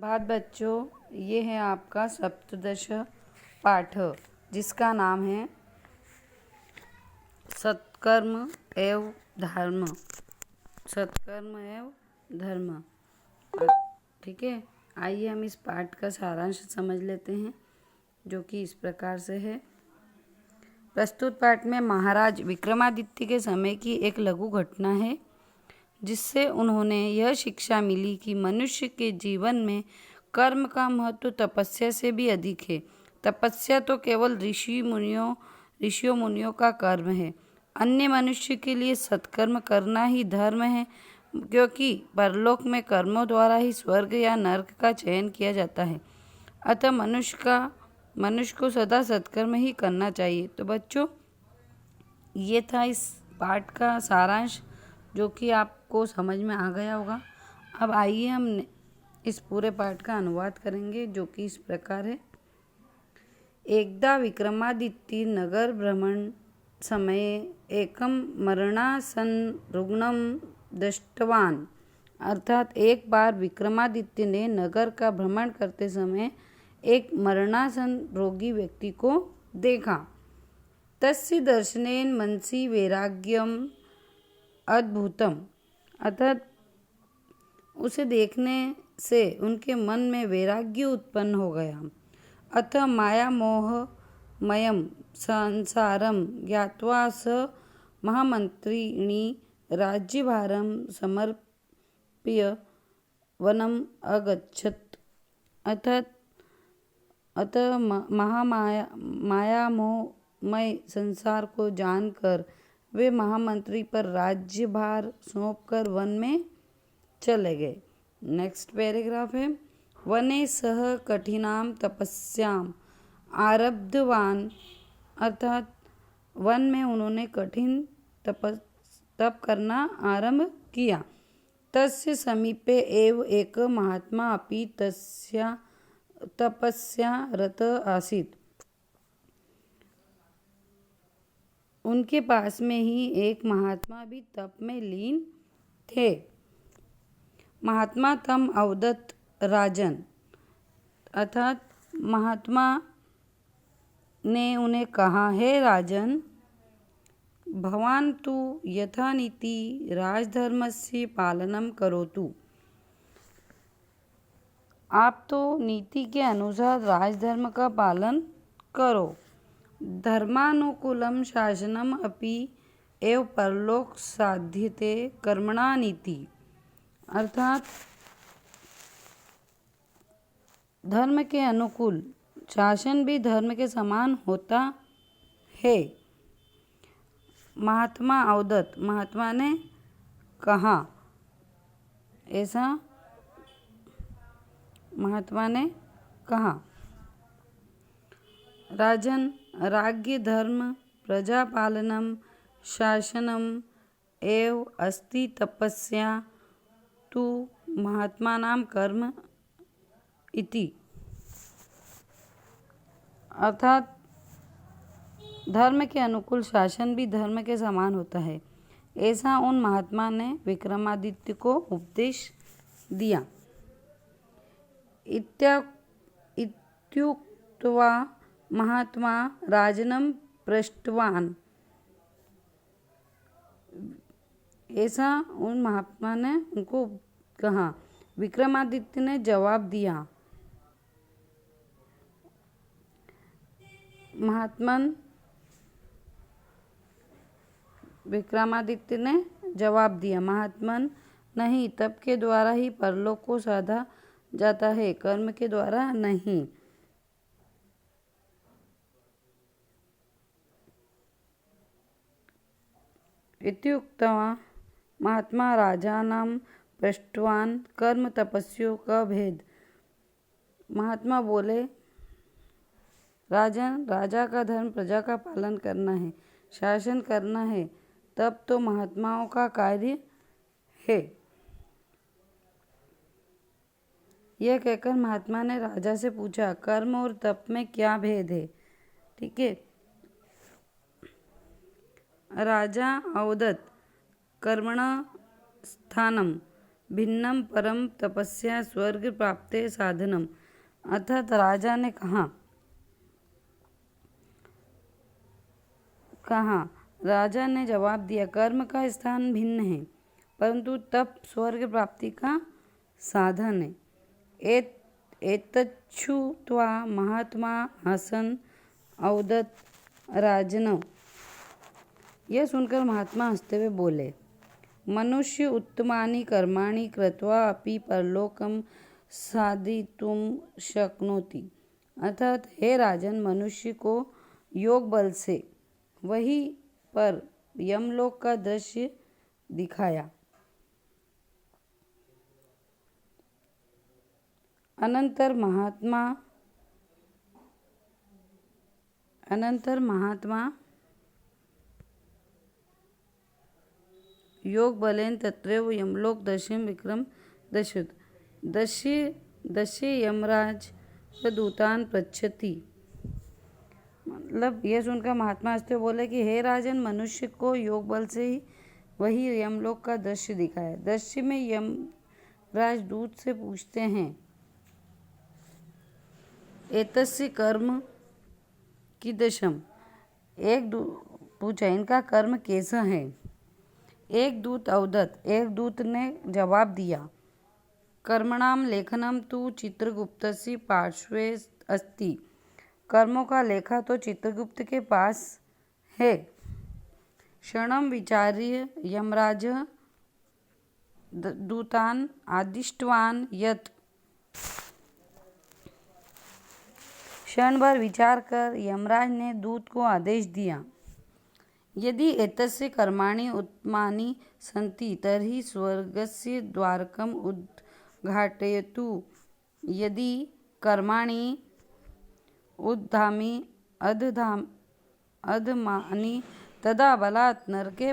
भात बच्चों, ये है आपका सप्तदश पाठ जिसका नाम है सत्कर्म एवं धर्म। सत्कर्म एवं धर्म। ठीक है, आइए हम इस पाठ का सारांश समझ लेते हैं, जो कि इस प्रकार से है। प्रस्तुत पाठ में महाराज विक्रमादित्य के समय की एक लघु घटना है, जिससे उन्होंने यह शिक्षा मिली कि मनुष्य के जीवन में कर्म का महत्व तपस्या से भी अधिक है। तपस्या तो केवल ऋषियों मुनियों का कर्म है। अन्य मनुष्य के लिए सत्कर्म करना ही धर्म है, क्योंकि परलोक में कर्मों द्वारा ही स्वर्ग या नरक का चयन किया जाता है। अतः मनुष्य को सदा सत्कर्म ही करना चाहिए। तो बच्चों, ये था इस पाठ का सारांश, जो कि आपको समझ में आ गया होगा। अब आइए हम इस पूरे पाठ का अनुवाद करेंगे, जो कि इस प्रकार है। एकदा विक्रमादित्य नगर भ्रमण समये एकम मरणासन रुग्णम दृष्टवान। अर्थात एक बार विक्रमादित्य ने नगर का भ्रमण करते समय एक मरणासन रोगी व्यक्ति को देखा। तस्य दर्शनेन मनसि वैराग्यम अद्भुतम। अर्थात उसे देखने से उनके मन में वैराग्य उत्पन्न हो गया। अतः माया मोहमयं संसारम ज्ञात्वा स महामंत्रिणी राज्यभारं समर्प्य वनम अगच्छत्। अतः माया मोहमय संसार को जानकर वे महामंत्री पर राज्यभार सौंपकर वन में चले गए। नेक्स्ट पैराग्राफ है। वने सह कठिनाम तपस्याम आरब्धवान। अर्थात वन में उन्होंने कठिन तप करना आरंभ किया। तस्य समीपे एव एक महात्मा अपि तस्या तपस्या रत आसीत्। उनके पास में ही एक महात्मा भी तप में लीन थे। महात्मा तम अवदत् राजन। अर्थात महात्मा ने उन्हें कहा, हे राजन, भवान तु यथा नीति राजधर्मस्य पालनम करोतु। आप तो नीति के अनुसार राजधर्म का पालन करो। धर्मानुकूलम शासनम अपि एव परलोक साध्यते कर्मणा नीति। अर्थात धर्म के अनुकूल शासन भी धर्म के समान होता है। महात्मा अवदत, महात्मा ने कहा, ऐसा महात्मा ने कहा। राजन, राज्य धर्म प्रजापालनम शासनम एव अस्ति तपस्या तु महात्मानां कर्म इति। अर्थात धर्म के अनुकूल शासन भी धर्म के समान होता है, ऐसा उन महात्मा ने विक्रमादित्य को उपदेश दिया। इत्युक्त्वा महात्मा राजनं पृष्टवान। ऐसा उन महात्मा ने उनको कहा। विक्रमादित्य ने जवाब दिया। विक्रमादित्य ने जवाब दिया, महात्मन, नहीं, तप के द्वारा ही परलोक को साधा जाता है, कर्म के द्वारा नहीं। इत्युक्त्वा महात्मा राजानां पृष्टवान कर्म तपस्यों का भेद। महात्मा बोले, राजन, राजा का धर्म प्रजा का पालन करना है, शासन करना है, तब तो महात्माओं का कार्य है। यह कहकर महात्मा ने राजा से पूछा, कर्म और तप में क्या भेद है? ठीक है। राजा अवदत्, कर्मणा स्थानम भिन्नम परम तपस्या स्वर्ग प्राप्ते साधनम। अर्थात राजा ने कहा राजा ने जवाब दिया, कर्म का स्थान भिन्न है परंतु तप स्वर्ग प्राप्ति का साधन है। एतच्छ्रुत्वा महात्मा हसन अवदत् राजन। यह सुनकर महात्मा हंसते हुए बोले, मनुष्य उत्तमानि कर्माणि कृत्वा अपि परलोकम साधितुम शक्नोति। अर्थात हे राजन, मनुष्य को योग बल से वही पर यमलोक का दृश्य दिखाया। अनंतर महात्मा योग बलेन तत्रैव यमलोक दर्शन विक्रम दशुत। दस्य यमराज दूतान पृच्छति। मतलब यह सुनकर महात्मा हंसते हुए बोले कि हे राजन, मनुष्य को योग बल से ही वही यमलोक का दृश्य दिखाया। दृश्य में यमराज दूत से पूछते हैं, एतस्य कर्म कीदृशम्। पूछा, इनका कर्म कैसा है। एक दूत अवदत्, एक दूत ने जवाब दिया, कर्मणाम लेखनम तु चित्रगुप्तस्य पार्श्वे अस्ति। कर्मों का लेखा तो चित्रगुप्त के पास है। क्षणम विचार्य यमराज दूतान आदिष्टवान यत्। क्षण भर विचार कर यमराज ने दूत को आदेश दिया, यदि एतस्य कर्माणि उत्तमानि सन्ति तर्हि स्वर्गस्य द्वारकम् उद्घाटयतु। यदि कर्माणि अधमानि तदा बलात् नरके